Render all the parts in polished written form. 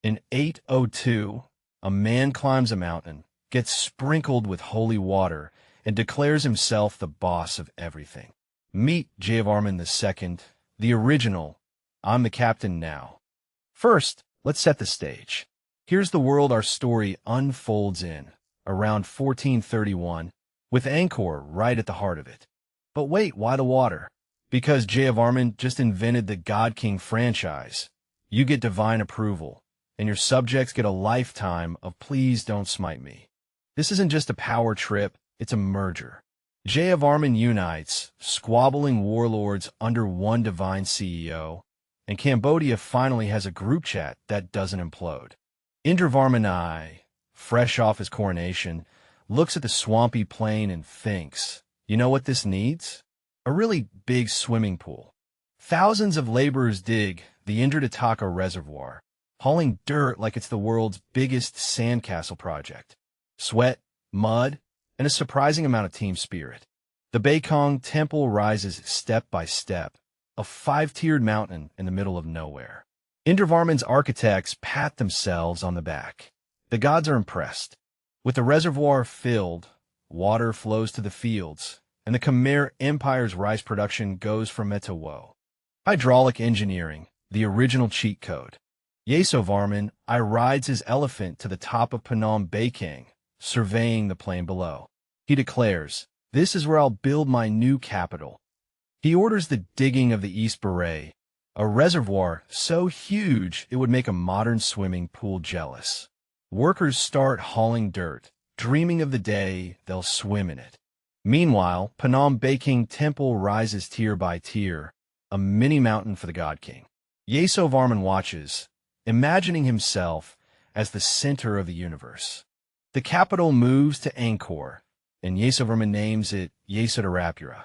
In 802, a man climbs a mountain, gets sprinkled with holy water, and declares himself the boss of everything. Meet Jayavarman II, the original. I'm the captain now. First, let's set the stage. Here's the world our story unfolds in, around 1431, with Angkor right at the heart of it. But wait, why the water? Because Jayavarman just invented the God King franchise. You get divine approval, and your subjects get a lifetime of please don't smite me. This isn't just a power trip, it's a merger. Jayavarman unites squabbling warlords under one divine CEO, and Cambodia finally has a group chat that doesn't implode. Indravarman I, fresh off his coronation, looks at the swampy plain and thinks, you know what this needs? A really big swimming pool. Thousands of laborers dig the Indravarman reservoir, hauling dirt like it's the world's biggest sandcastle project. Sweat, mud, and a surprising amount of team spirit. The Bayon temple rises step by step, a five-tiered mountain in the middle of nowhere. Indravarman's architects pat themselves on the back. The gods are impressed. With the reservoir filled, water flows to the fields, and the Khmer Empire's rice production goes from meh to woe. Hydraulic engineering, the original cheat code. Yasovarman I rides his elephant to the top of Phnom Penh, surveying the plain below. He declares, "This is where I'll build my new capital." He orders the digging of the East Baray, a reservoir so huge it would make a modern swimming pool jealous. Workers start hauling dirt, dreaming of the day they'll swim in it. Meanwhile, Phnom Penh Temple rises tier by tier, a mini mountain for the God King. Yasovarman watches, imagining himself as the center of the universe. The capital moves to Angkor, and Yasovarman names it Yasovarman.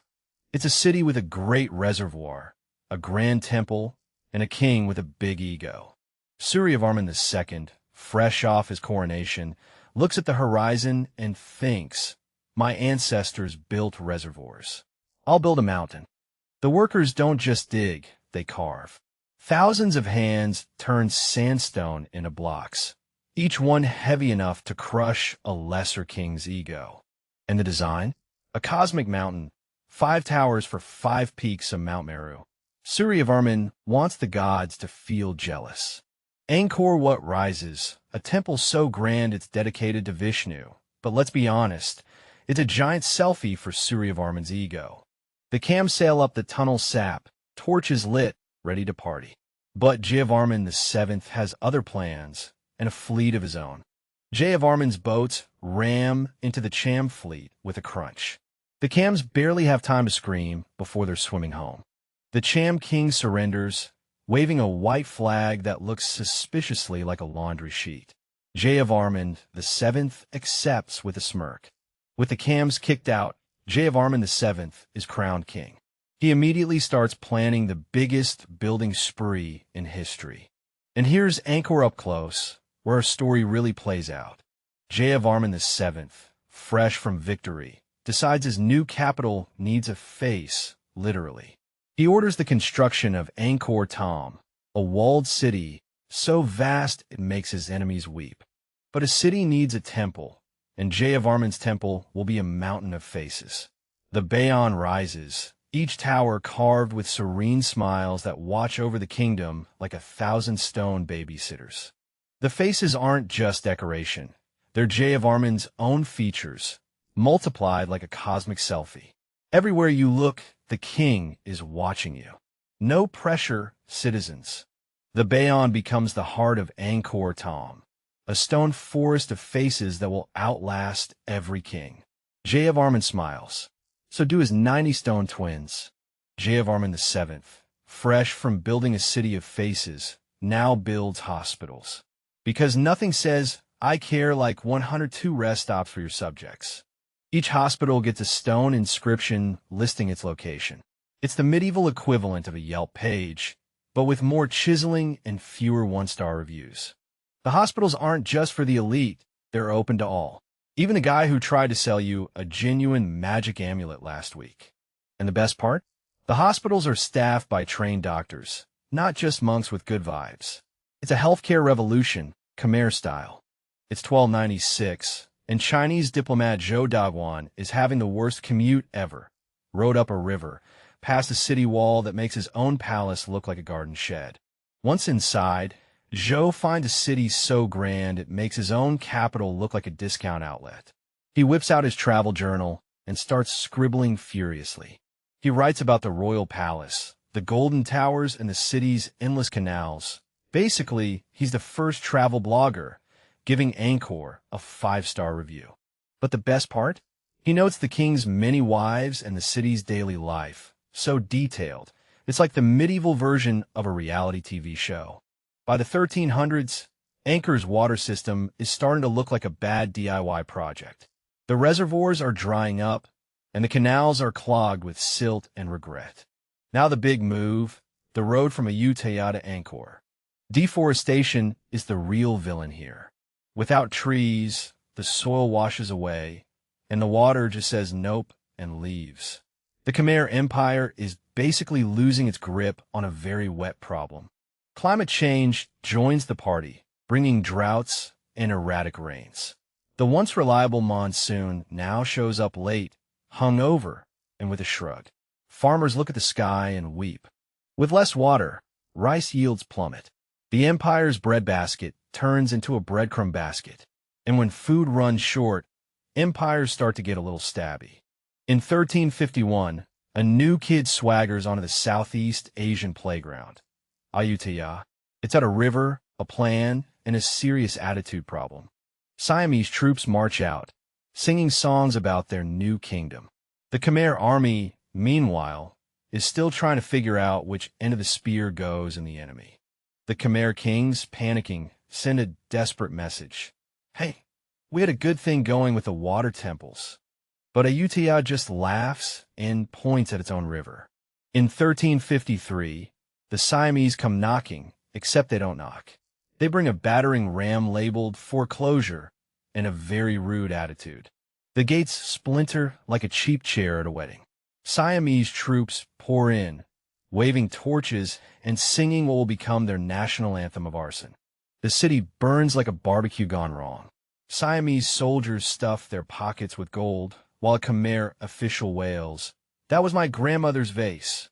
It's a city with a great reservoir, a grand temple, and a king with a big ego. Suryavarman II, fresh off his coronation, looks at the horizon and thinks, my ancestors built reservoirs. I'll build a mountain. The workers don't just dig, they carve. Thousands of hands turn sandstone into blocks, each one heavy enough to crush a lesser king's ego. And the design? A cosmic mountain, 5 towers for 5 peaks of Mount Meru. Suryavarman wants the gods to feel jealous. Angkor Wat rises, a temple so grand it's dedicated to Vishnu. But let's be honest, it's a giant selfie for Suryavarman's ego. The Chams sail up the tunnel sap, torches lit, ready to party. But Jayavarman VII has other plans and a fleet of his own. Jayavarman's boats ram into the Cham fleet with a crunch. The Chams barely have time to scream before they're swimming home. The Cham king surrenders, waving a white flag that looks suspiciously like a laundry sheet. Jayavarman VII accepts with a smirk. With the Chams kicked out, Jayavarman VII is crowned king. He immediately starts planning the biggest building spree in history. And here's Angkor up close, where our story really plays out. Jayavarman VII, fresh from victory, decides his new capital needs a face, literally. He orders the construction of Angkor Wat, a walled city so vast it makes his enemies weep. But a city needs a temple, and Jayavarman's temple will be a mountain of faces. The Bayon rises, each tower carved with serene smiles that watch over the kingdom like 1,000 stone babysitters. The faces aren't just decoration. They're Jayavarman's own features, multiplied like a cosmic selfie. Everywhere you look, the king is watching you. No pressure, citizens. The Bayon becomes the heart of Angkor Wat, a stone forest of faces that will outlast every king. Jayavarman smiles. So do his 90 stone twins. Jayavarman VII, fresh from building a city of faces, now builds hospitals. Because nothing says, I care like 102 rest stops for your subjects. Each hospital gets a stone inscription listing its location. It's the medieval equivalent of a Yelp page, but with more chiseling and fewer one-star reviews. The hospitals aren't just for the elite, they're open to all. Even the guy who tried to sell you a genuine magic amulet last week. And the best part? The hospitals are staffed by trained doctors, not just monks with good vibes. It's a healthcare revolution, Khmer style. It's 1296, and Chinese diplomat Zhou Daguan is having the worst commute ever. Rode up a river, past a city wall that makes his own palace look like a garden shed. Once inside, Zhou finds a city so grand it makes his own capital look like a discount outlet. He whips out his travel journal and starts scribbling furiously. He writes about the royal palace, the golden towers, and the city's endless canals. Basically, he's the first travel blogger, giving Angkor a 5-star review. But the best part? He notes the king's many wives and the city's daily life. So detailed. It's like the medieval version of a reality TV show. By the 1300s, Angkor's water system is starting to look like a bad DIY project. The reservoirs are drying up, and the canals are clogged with silt and regret. Now the big move, the road from Ayutthaya to Angkor. Deforestation is the real villain here. Without trees, the soil washes away, and the water just says nope and leaves. The Khmer Empire is basically losing its grip on a very wet problem. Climate change joins the party, bringing droughts and erratic rains. The once reliable monsoon now shows up late, hungover, and with a shrug. Farmers look at the sky and weep. With less water, rice yields plummet. The empire's breadbasket turns into a breadcrumb basket. And when food runs short, empires start to get a little stabby. In 1351, a new kid swaggers onto the Southeast Asian playground. Ayutthaya. It's at a river, a plan, and a serious attitude problem. Siamese troops march out, singing songs about their new kingdom. The Khmer army, meanwhile, is still trying to figure out which end of the spear goes in the enemy. The Khmer kings, panicking, send a desperate message. Hey, we had a good thing going with the water temples. But Ayutthaya just laughs and points at its own river. In 1353, the Siamese come knocking, except they don't knock. They bring a battering ram labeled foreclosure and a very rude attitude. The gates splinter like a cheap chair at a wedding. Siamese troops pour in, waving torches and singing what will become their national anthem of arson. The city burns like a barbecue gone wrong. Siamese soldiers stuff their pockets with gold, while a Khmer official wails, "That was my grandmother's vase."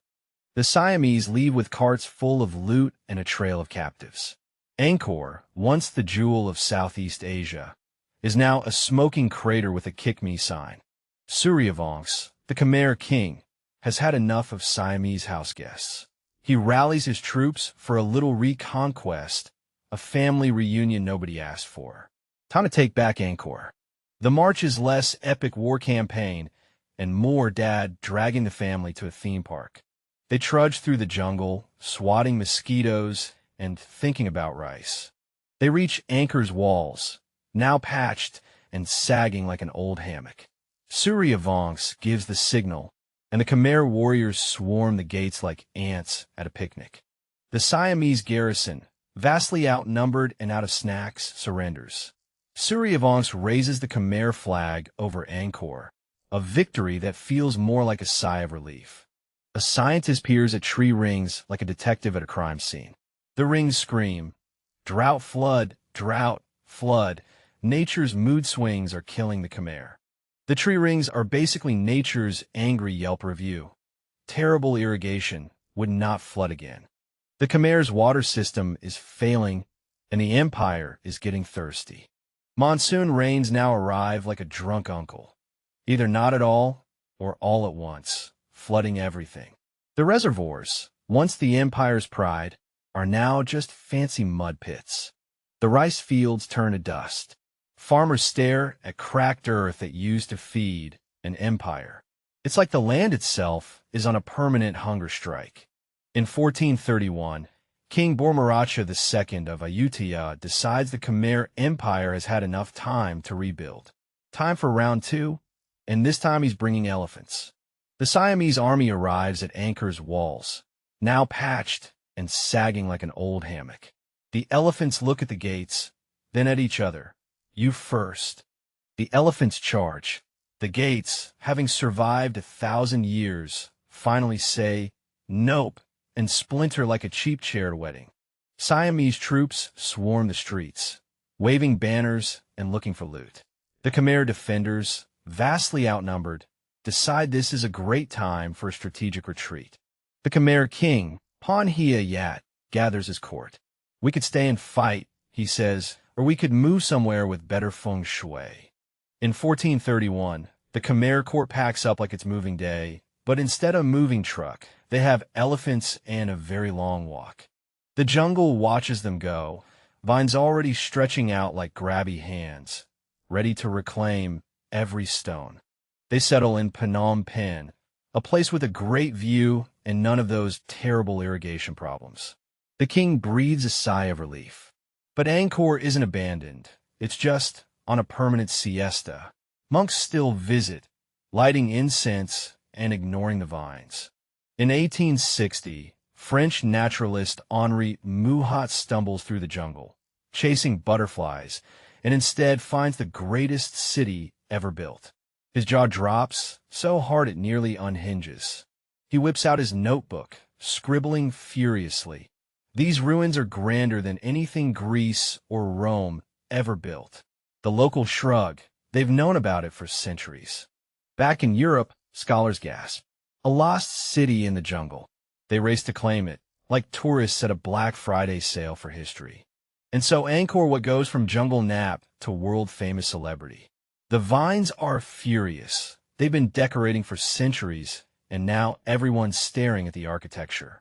The Siamese leave with carts full of loot and a trail of captives. Angkor, once the jewel of Southeast Asia, is now a smoking crater with a "Kick Me" sign. Suryavarman, the Khmer king, has had enough of Siamese house guests. He rallies his troops for a little reconquest, a family reunion nobody asked for. Time to take back Angkor. The march is less epic war campaign and more dad dragging the family to a theme park. They trudge through the jungle, swatting mosquitoes and thinking about rice. They reach Angkor's walls, now patched and sagging like an old hammock. Suryavarman gives the signal, and the Khmer warriors swarm the gates like ants at a picnic. The Siamese garrison, vastly outnumbered and out of snacks, surrenders. Suryavarman raises the Khmer flag over Angkor, a victory that feels more like a sigh of relief. A scientist peers at tree rings like a detective at a crime scene. The rings scream, drought, flood, nature's mood swings are killing the Khmer. The tree rings are basically nature's angry Yelp review. Terrible irrigation would not flood again. The Khmer's water system is failing, and the empire is getting thirsty. Monsoon rains now arrive like a drunk uncle, either not at all or all at once, flooding everything. The reservoirs, once the empire's pride, are now just fancy mud pits. The rice fields turn to dust. Farmers stare at cracked earth that used to feed an empire. It's like the land itself is on a permanent hunger strike. In 1431, King Borommaracha II of Ayutthaya decides the Khmer Empire has had enough time to rebuild. Time for round two, and this time he's bringing elephants. The Siamese army arrives at Angkor's walls, now patched and sagging like an old hammock. The elephants look at the gates, then at each other. You first. The elephants charge. The gates, having survived 1,000 years, finally say, nope, and splinter like a cheap chair at a wedding. Siamese troops swarm the streets, waving banners and looking for loot. The Khmer defenders, vastly outnumbered, decide this is a great time for a strategic retreat. The Khmer king, Panhia Yat, gathers his court. "We could stay and fight," he says, "or we could move somewhere with better feng shui." In 1431, the Khmer court packs up like it's moving day, but instead of a moving truck, they have elephants and a very long walk. The jungle watches them go, vines already stretching out like grabby hands, ready to reclaim every stone. They settle in Phnom Penh, a place with a great view and none of those terrible irrigation problems. The king breathes a sigh of relief. But Angkor isn't abandoned. It's just on a permanent siesta. Monks still visit, lighting incense and ignoring the vines. In 1860, French naturalist Henri Mouhot stumbles through the jungle, chasing butterflies, and instead finds the greatest city ever built. His jaw drops so hard it nearly unhinges. He whips out his notebook, scribbling furiously. These ruins are grander than anything Greece or Rome ever built. The locals shrug. They've known about it for centuries. Back in Europe, scholars gasp. A lost city in the jungle. They race to claim it, like tourists at a Black Friday sale for history. And so Angkor Wat goes from jungle nap to world-famous celebrity. The vines are furious. They've been decorating for centuries, and now everyone's staring at the architecture.